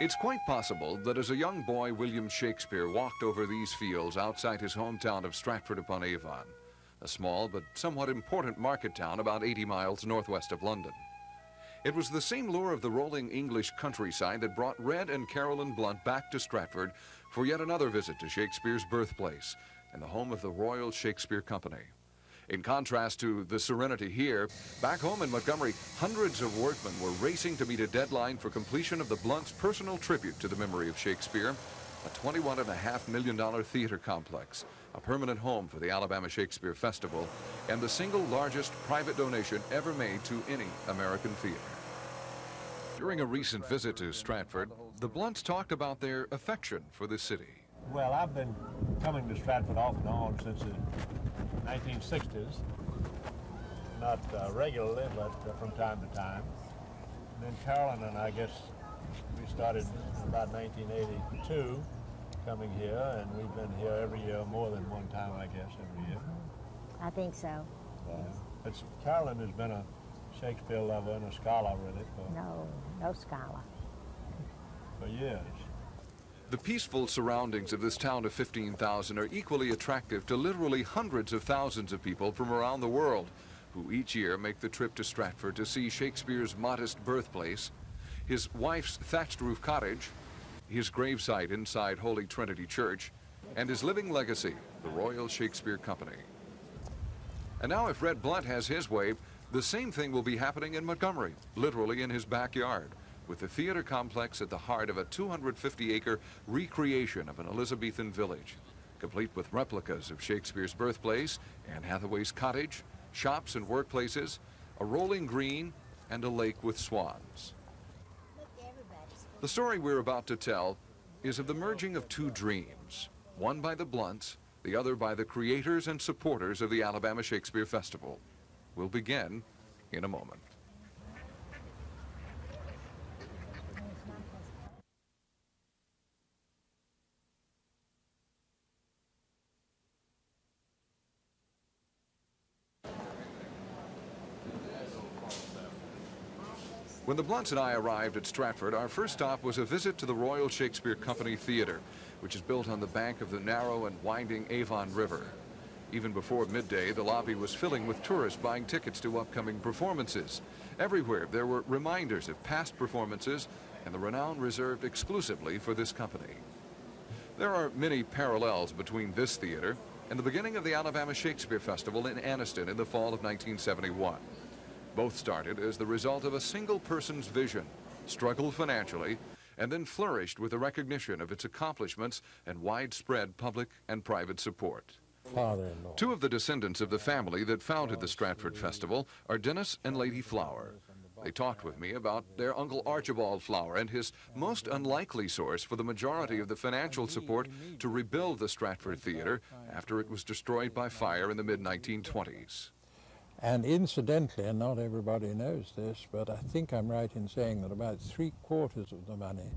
It's quite possible that as a young boy, William Shakespeare walked over these fields outside his hometown of Stratford-upon-Avon, a small but somewhat important market town about 80 miles northwest of London. It was the same lure of the rolling English countryside that brought Red and Carolyn Blunt back to Stratford for yet another visit to Shakespeare's birthplace and the home of the Royal Shakespeare Company. In contrast to the serenity here, back home in Montgomery, hundreds of workmen were racing to meet a deadline for completion of the Blunts' personal tribute to the memory of Shakespeare, a $21.5 million theater complex, a permanent home for the Alabama Shakespeare Festival, and the single largest private donation ever made to any American theater. During a recent visit to Stratford, the Blunts talked about their affection for the city. Well, I've been coming to Stratford off and on since the 1960s, not regularly, but from time to time. And then Carolyn and I guess we started in about 1982 coming here, and we've been here every year, more than one time, I guess, every year. I think so, yes. But Carolyn has been a Shakespeare lover and a scholar, really, No scholar. for years. The peaceful surroundings of this town of 15,000 are equally attractive to literally hundreds of thousands of people from around the world who each year make the trip to Stratford to see Shakespeare's modest birthplace, his wife's thatched roof cottage, his gravesite inside Holy Trinity Church, and his living legacy, the Royal Shakespeare Company. And now if Red Blunt has his way, the same thing will be happening in Montgomery, literally in his backyard, with the theater complex at the heart of a 250-acre recreation of an Elizabethan village, complete with replicas of Shakespeare's birthplace, Anne Hathaway's cottage, shops and workplaces, a rolling green, and a lake with swans. The story we're about to tell is of the merging of two dreams, one by the Blunts, the other by the creators and supporters of the Alabama Shakespeare Festival. We'll begin in a moment. When the Blunts and I arrived at Stratford, our first stop was a visit to the Royal Shakespeare Company Theater, which is built on the bank of the narrow and winding Avon River. Even before midday, the lobby was filling with tourists buying tickets to upcoming performances. Everywhere, there were reminders of past performances and the renown reserved exclusively for this company. There are many parallels between this theater and the beginning of the Alabama Shakespeare Festival in Anniston in the fall of 1971. Both started as the result of a single person's vision, struggled financially, and then flourished with the recognition of its accomplishments and widespread public and private support. Father-in-law. Two of the descendants of the family that founded the Stratford Festival are Dennis and Lady Flower. They talked with me about their Uncle Archibald Flower and his most unlikely source for the majority of the financial support to rebuild the Stratford Theater after it was destroyed by fire in the mid-1920s. And incidentally, and not everybody knows this, but I think I'm right in saying that about 3/4 of the money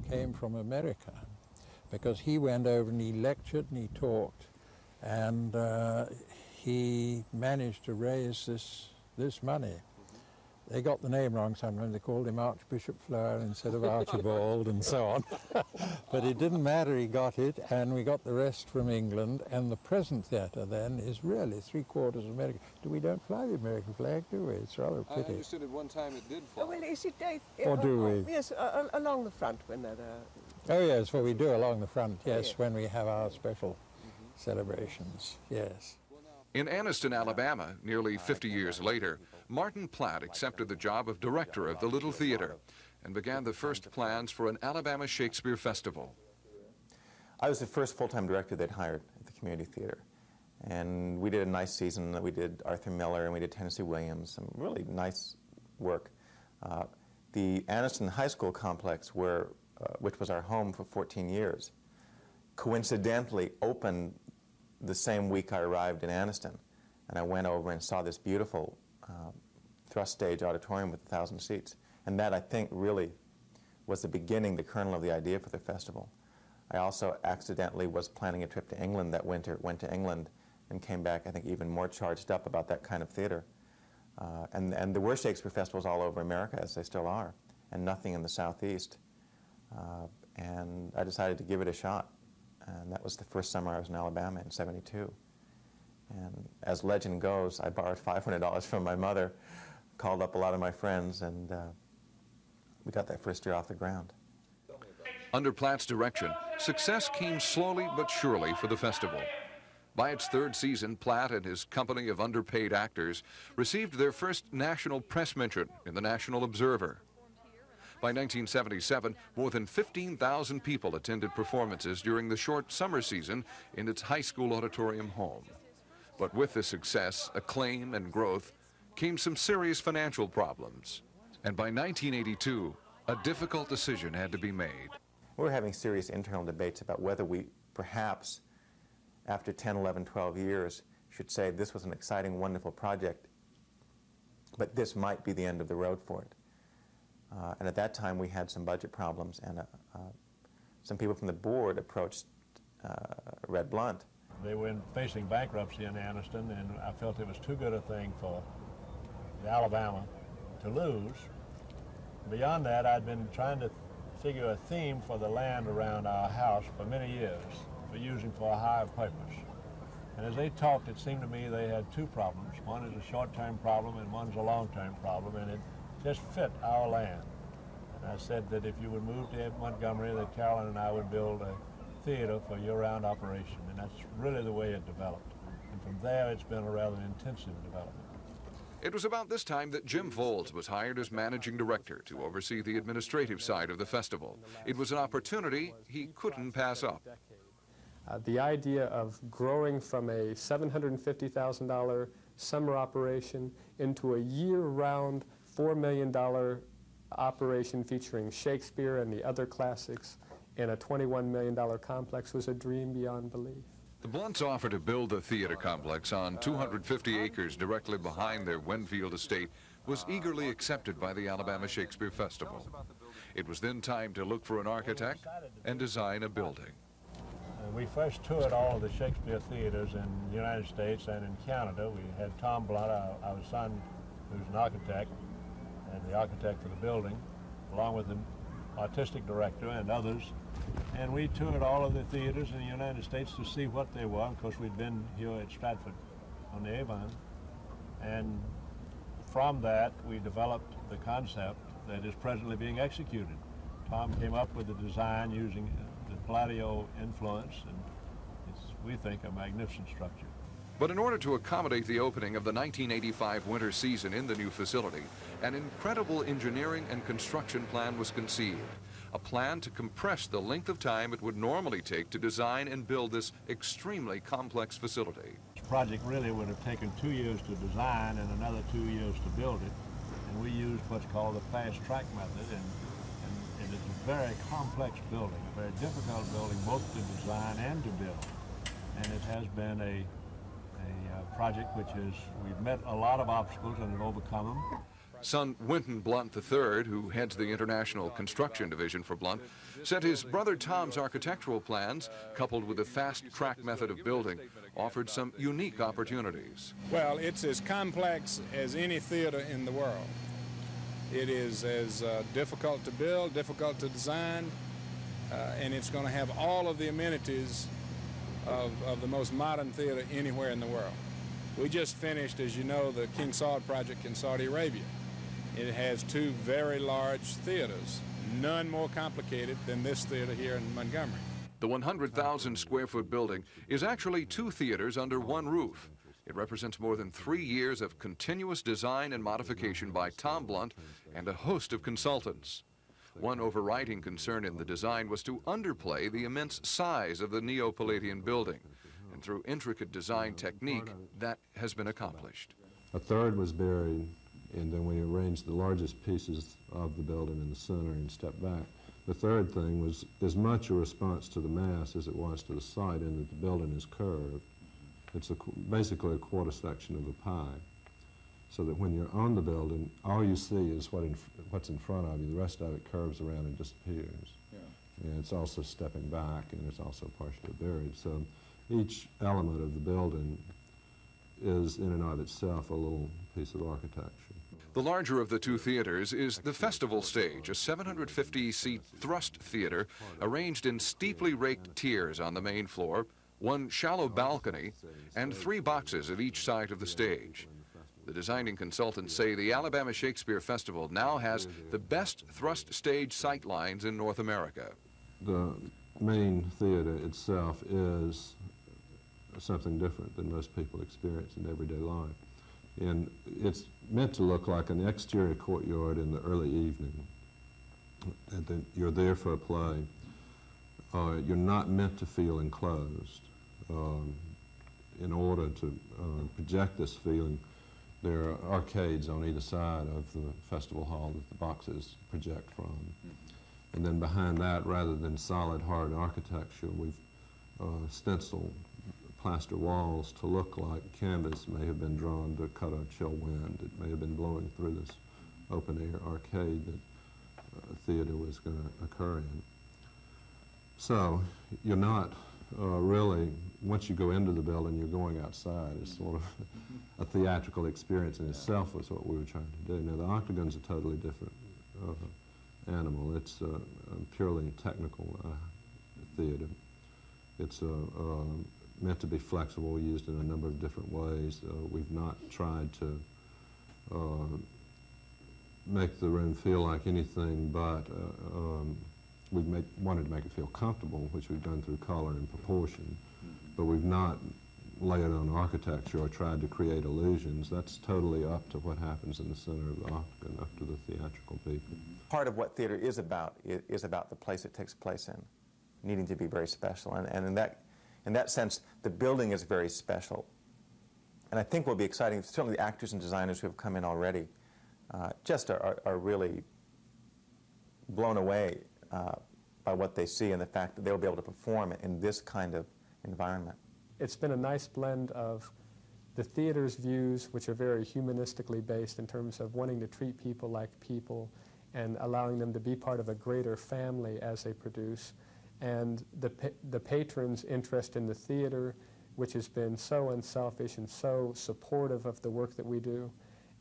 came from America, because he went over and he lectured and he talked, and he managed to raise this money. They got the name wrong sometimes. They called him Archbishop Flower instead of Archibald and so on. But it didn't matter, he got it, and we got the rest from England. And the present theatre then is really 3/4 American. We don't fly the American flag, do we? It's rather a pity. I understood at one time it did fly. Oh, well, is it, Or do we? Yes, along the front when they're... Oh yes, well we do along the front, yes, when we have our special celebrations, yes. In Anniston, Alabama, nearly 50 years later, Martin Platt accepted the job of director of the Little Theater and began the first plans for an Alabama Shakespeare Festival. I was the first full-time director they'd hired at the community theater. And we did a nice season. We did Arthur Miller and we did Tennessee Williams, some really nice work. The Anniston High School complex, which was our home for 14 years, coincidentally opened the same week I arrived in Anniston. And I went over and saw this beautiful thrust stage auditorium with 1,000 seats. And that, I think, really was the beginning, the kernel of the idea for the festival. I also accidentally was planning a trip to England that winter, went to England and came back, I think, even more charged up about that kind of theater. And there were Shakespeare festivals all over America, as they still are, and nothing in the Southeast. and I decided to give it a shot. And that was the first summer I was in Alabama in '72. And as legend goes, I borrowed $500 from my mother, called up a lot of my friends, and we got that first year off the ground. Under Platt's direction, success came slowly but surely for the festival. By its third season, Platt and his company of underpaid actors received their first national press mention in the National Observer. By 1977, more than 15,000 people attended performances during the short summer season in its high school auditorium home. But with the success, acclaim, and growth came some serious financial problems. And by 1982, a difficult decision had to be made. We were having serious internal debates about whether we perhaps, after 10, 11, 12 years, should say this was an exciting, wonderful project, but this might be the end of the road for it. And at that time, we had some budget problems, and some people from the board approached Red Blunt. They were facing bankruptcy in Anniston, and I felt it was too good a thing for Alabama to lose. Beyond that, I'd been trying to figure a theme for the land around our house for many years, for using for a higher purpose. And as they talked, it seemed to me they had two problems. One is a short-term problem, and one's a long-term problem, and it just fit our land. And I said that if you would move to Montgomery, that Carolyn and I would build a theater for year-round operation, and that's really the way it developed. And from there, it's been a rather intensive development. It was about this time that Jim Folds was hired as managing director to oversee the administrative side of the festival. It was an opportunity he couldn't pass up. The idea of growing from a $750,000 summer operation into a year-round $4 million operation featuring Shakespeare and the other classics in a $21 million complex was a dream beyond belief. The Blunts offer to build the theater complex on 250 acres directly behind their Winfield estate was eagerly accepted by the Alabama Shakespeare Festival. It was then time to look for an architect and design a building. We first toured all of the Shakespeare theaters in the United States and in Canada. We had Tom Blunt, our son, who's an architect, and the architect for the building, along with the artistic director and others. And we toured all of the theaters in the United States to see what they were. Of course, we'd been here at Stratford on the Avon. And from that, we developed the concept that is presently being executed. Tom came up with the design using the Palladio influence, and it's, we think, a magnificent structure. But in order to accommodate the opening of the 1985 winter season in the new facility, an incredible engineering and construction plan was conceived. A plan to compress the length of time it would normally take to design and build this extremely complex facility. This project really would have taken 2 years to design and another 2 years to build it. And we used what's called the fast track method, and it is a very complex building, a very difficult building both to design and to build. And it has been a project which is, we've met a lot of obstacles and have overcome them. Son Winton Blunt III, who heads the International Construction Division for Blunt, said his brother Tom's architectural plans, coupled with the fast-track method of building, offered some unique opportunities. Well, it's as complex as any theater in the world. It is as difficult to build, difficult to design, and it's going to have all of the amenities of the most modern theater anywhere in the world. We just finished, as you know, the King Saud project in Saudi Arabia. It has 2 very large theaters, none more complicated than this theater here in Montgomery. The 100,000 square foot building is actually 2 theaters under one roof. It represents more than 3 years of continuous design and modification by Tom Blunt and a host of consultants. One overriding concern in the design was to underplay the immense size of the Neo-Palladian building. And through intricate design technique, that has been accomplished. A third was buried, and then we arranged the largest pieces of the building in the center and stepped back. The third thing was as much a response to the mass as it was to the site, in that the building is curved. It's basically a quarter section of a pie, so that when you're on the building, all you see is what's in front of you. The rest of it curves around and disappears. Yeah. And it's also stepping back, and it's also partially buried. So each element of the building is in and of itself a little piece of architecture. The larger of the two theaters is the Festival Stage, a 750-seat thrust theater arranged in steeply raked tiers on the main floor, one shallow balcony, and 3 boxes at each side of the stage. The designing consultants say the Alabama Shakespeare Festival now has the best thrust stage sight lines in North America. The main theater itself is something different than most people experience in everyday life. And it's meant to look like an exterior courtyard in the early evening. And then you're there for a play. You're not meant to feel enclosed. In order to project this feeling, there are arcades on either side of the festival hall that the boxes project from. And then behind that, rather than solid, hard architecture, we've stenciled plaster walls to look like canvas may have been drawn to cut a chill wind. It may have been blowing through this open-air arcade that theater was going to occur in. So you're not really, once you go into the building, you're going outside. It's sort of a theatrical experience in itself was what we were trying to do. Now, the Octagon's a totally different animal. It's a purely technical theater. It's meant to be flexible, used in a number of different ways. We've not tried to make the room feel like anything but we've wanted to make it feel comfortable, which we've done through color and proportion, but we've not layered on architecture or tried to create illusions. That's totally up to what happens in the center of the Octagon, up to the theatrical people. Part of what theater is about the place it takes place in, needing to be very special. And in that sense, the building is very special. And I think will be exciting. Certainly the actors and designers who have come in already just are really blown away by what they see and the fact that they'll be able to perform in this kind of environment. It's been a nice blend of the theater's views, which are very humanistically based in terms of wanting to treat people like people and allowing them to be part of a greater family as they produce, and the patrons' interest in the theater, which has been so unselfish and so supportive of the work that we do,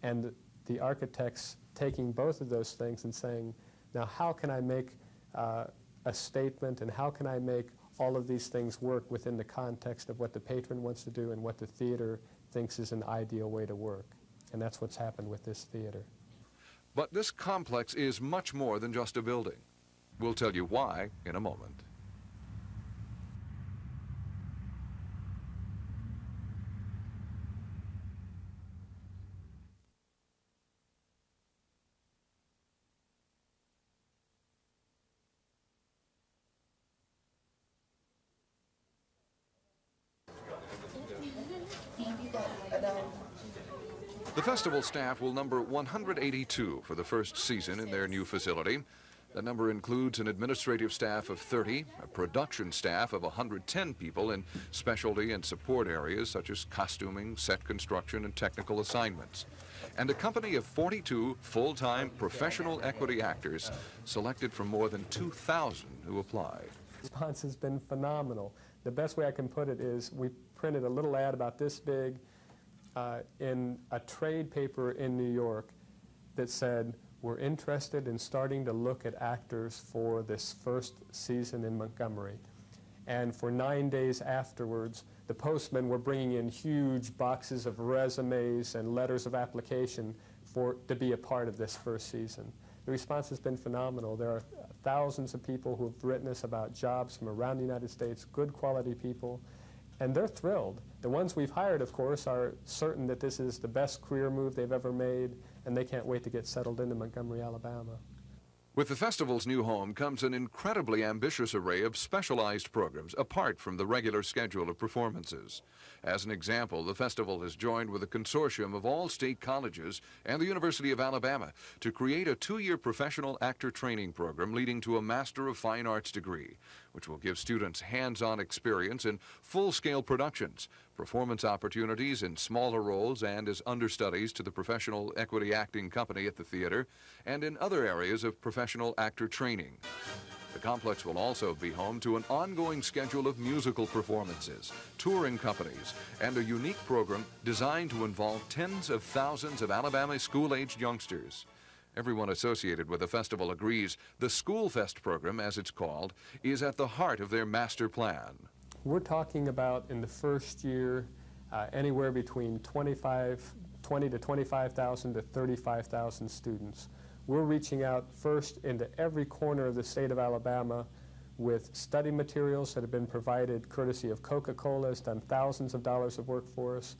and the architects taking both of those things and saying, now how can I make a statement, and how can I make all of these things work within the context of what the patron wants to do and what the theater thinks is an ideal way to work. And that's what's happened with this theater. But this complex is much more than just a building. We'll tell you why in a moment. The festival staff will number 182 for the first season in their new facility. That number includes an administrative staff of 30, a production staff of 110 people in specialty and support areas such as costuming, set construction, and technical assignments, and a company of 42 full-time professional equity actors selected from more than 2,000 who applied. The response has been phenomenal. The best way I can put it is we printed a little ad about this big in a trade paper in New York that said, we're interested in starting to look at actors for this first season in Montgomery. And for 9 days afterwards, the postmen were bringing in huge boxes of resumes and letters of application to be a part of this first season. The response has been phenomenal. There are thousands of people who have written us about jobs from around the United States, good quality people, and they're thrilled. The ones we've hired, of course, are certain that this is the best career move they've ever made, and they can't wait to get settled into Montgomery, Alabama. With the festival's new home comes an incredibly ambitious array of specialized programs apart from the regular schedule of performances. As an example, the festival has joined with a consortium of all state colleges and the University of Alabama to create a 2-year professional actor training program leading to a Master of Fine Arts degree, which will give students hands-on experience in full-scale productions, performance opportunities in smaller roles and as understudies to the professional equity acting company at the theater, and in other areas of professional actor training. The complex will also be home to an ongoing schedule of musical performances, touring companies, and a unique program designed to involve tens of thousands of Alabama school-aged youngsters. Everyone associated with the festival agrees the School Fest program, as it's called, is at the heart of their master plan. We're talking about, in the first year, anywhere between 20 to 25,000 to 35,000 students. We're reaching out first into every corner of the state of Alabama with study materials that have been provided courtesy of Coca-Cola, has done thousands of dollars of work for us.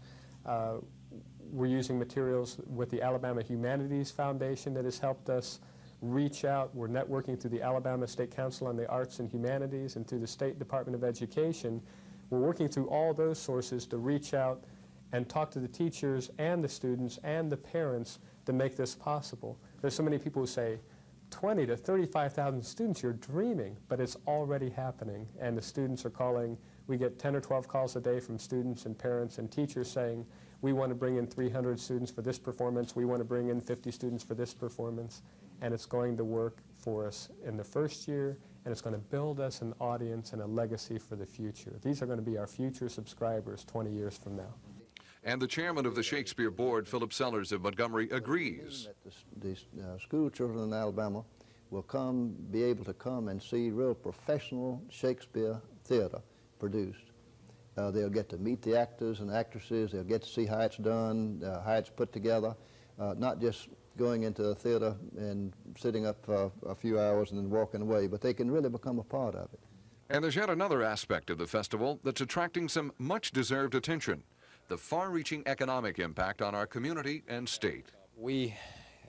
We're using materials with the Alabama Humanities Foundation that has helped us reach out. We're networking through the Alabama State Council on the Arts and Humanities and through the State Department of Education. We're working through all those sources to reach out and talk to the teachers and the students and the parents to make this possible. There's so many people who say, 20 to 35,000 students, you're dreaming, but it's already happening. And the students are calling. We get 10 or 12 calls a day from students and parents and teachers saying, we want to bring in 300 students for this performance, we want to bring in 50 students for this performance, and it's going to work for us in the first year, and it's going to build us an audience and a legacy for the future. These are going to be our future subscribers 20 years from now. And the chairman of the Shakespeare Board, Philip Sellers of Montgomery, agrees. The school children in Alabama will be able to come and see real professional Shakespeare theater produced. They'll get to meet the actors and actresses. They'll get to see how it's done, how it's put together, not just going into the theater and sitting up for a few hours and then walking away, but they can really become a part of it. And there's yet another aspect of the festival that's attracting some much-deserved attention: the far-reaching economic impact on our community and state. We,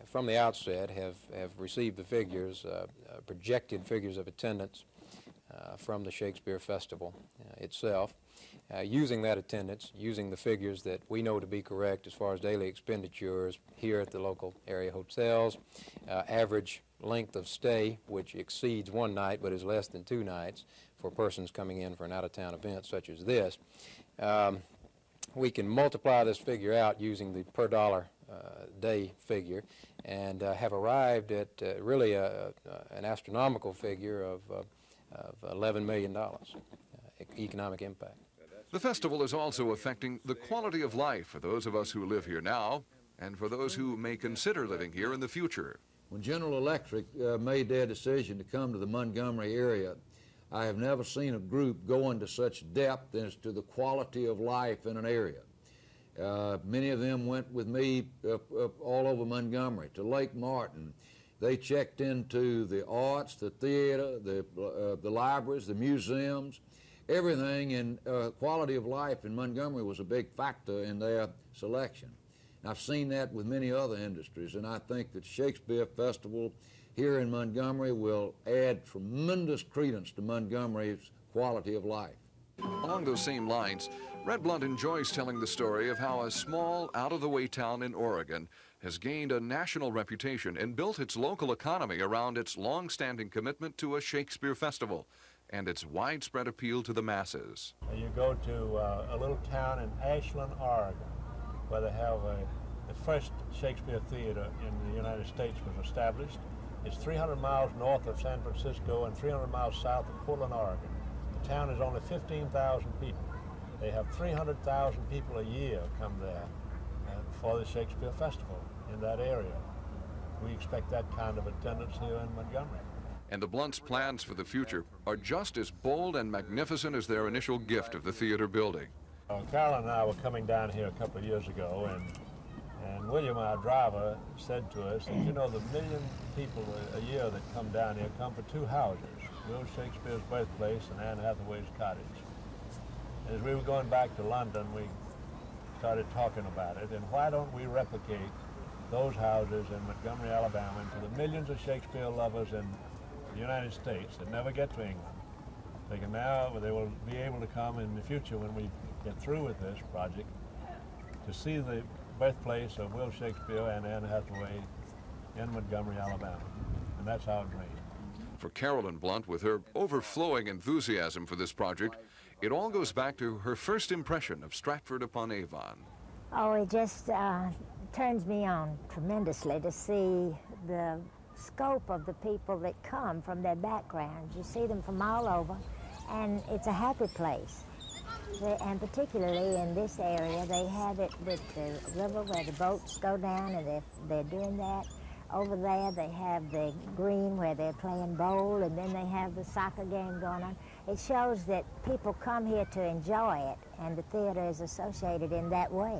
from the outset, have received the figures, projected figures of attendance from the Shakespeare Festival itself. Using that attendance, using the figures that we know to be correct as far as daily expenditures here at the local area hotels, average length of stay, which exceeds one night but is less than 2 nights for persons coming in for an out-of-town event such as this. We can multiply this figure out using the per dollar day figure and have arrived at really an astronomical figure of $11 million economic impact. The festival is also affecting the quality of life for those of us who live here now and for those who may consider living here in the future. When General Electric made their decision to come to the Montgomery area, I have never seen a group go into such depth as to the quality of life in an area. Many of them went with me all over Montgomery, to Lake Martin. They checked into the arts, the theater, the libraries, the museums, everything, and quality of life in Montgomery was a big factor in their selection. And I've seen that with many other industries, and I think that Shakespeare Festival here in Montgomery will add tremendous credence to Montgomery's quality of life. Along those same lines, Red Blunt enjoys telling the story of how a small, out-of-the-way town in Oregon has gained a national reputation and built its local economy around its long-standing commitment to a Shakespeare Festival and its widespread appeal to the masses. You go to a little town in Ashland, Oregon, where they have the first Shakespeare Theater in the United States was established. It's 300 miles north of San Francisco and 300 miles south of Portland, Oregon. The town is only 15,000 people. They have 300,000 people a year come there for the Shakespeare Festival in that area. We expect that kind of attendance here in Montgomery. And the Blunts' plans for the future are just as bold and magnificent as their initial gift of the theater building. Carolyn and I were coming down here a couple of years ago, and William, our driver, said to us that, you know, the 1 million people a year that come down here come for 2 houses, Will Shakespeare's birthplace and Anne Hathaway's cottage. And as we were going back to London, we started talking about it, and why don't we replicate those houses in Montgomery, Alabama, and for the millions of Shakespeare lovers in the United States that never get to England. They will be able to come in the future when we get through with this project to see the birthplace of Will Shakespeare and Anne Hathaway in Montgomery, Alabama. And that's our dream. For Carolyn Blunt, with her overflowing enthusiasm for this project, it all goes back to her first impression of Stratford-upon-Avon. Oh, it just turns me on tremendously to see the scope of the people that come from their backgrounds. You see them from all over, and it's a happy place. And particularly in this area, they have it with the river where the boats go down, and they're doing that. Over there, they have the green where they're playing bowl, and then they have the soccer game going on. It shows that people come here to enjoy it, and the theater is associated in that way.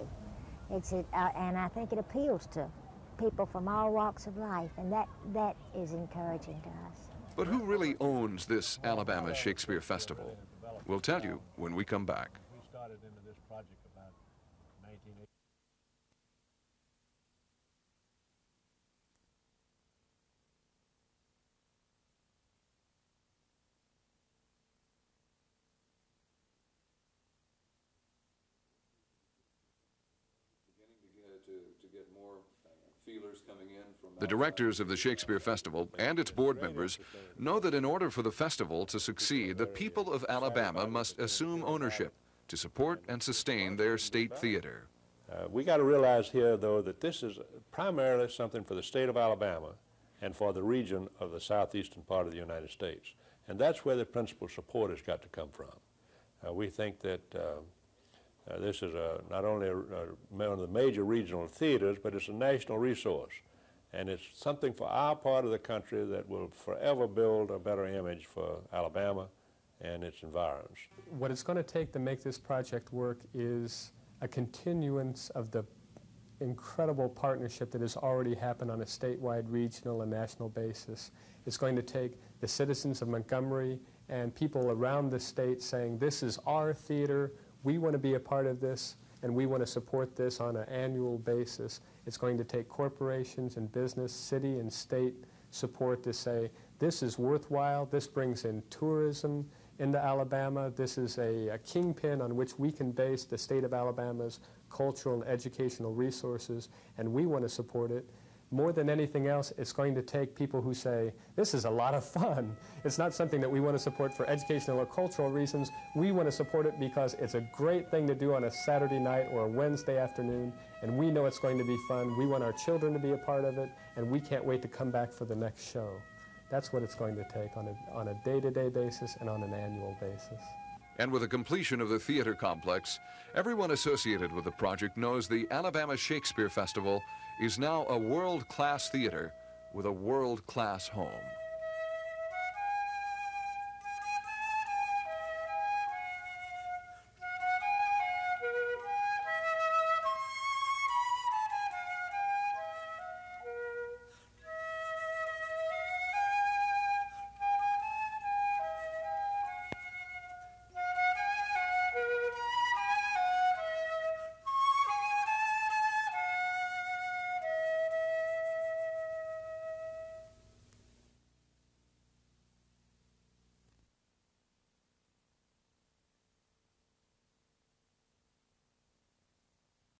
And I think it appeals to people from all walks of life, and that is encouraging to us. But who really owns this Alabama Shakespeare Festival? We'll tell you when we come back. We started into this project about 1980. The directors of the Shakespeare Festival and its board members know that in order for the festival to succeed, the people of Alabama must assume ownership to support and sustain their state theater. We got to realize here, though, that this is primarily something for the state of Alabama and for the region of the southeastern part of the United States. And that's where the principal support has got to come from. We think that this is not only one of the major regional theaters, but it's a national resource. And it's something for our part of the country that will forever build a better image for Alabama and its environs. What it's going to take to make this project work is a continuance of the incredible partnership that has already happened on a statewide, regional, and national basis. It's going to take the citizens of Montgomery and people around the state saying, this is our theater, we want to be a part of this, and we want to support this on an annual basis. It's going to take corporations and business, city and state support to say, this is worthwhile, this brings in tourism into Alabama, this is a kingpin on which we can base the state of Alabama's cultural and educational resources, and we want to support it. More than anything else, it's going to take people who say, this is a lot of fun. It's not something that we want to support for educational or cultural reasons. We want to support it because it's a great thing to do on a Saturday night or a Wednesday afternoon, and we know it's going to be fun. We want our children to be a part of it, and we can't wait to come back for the next show. That's what it's going to take on a day-to-day basis and on an annual basis. And with the completion of the theater complex, everyone associated with the project knows the Alabama Shakespeare Festival is now a world-class theater with a world-class home.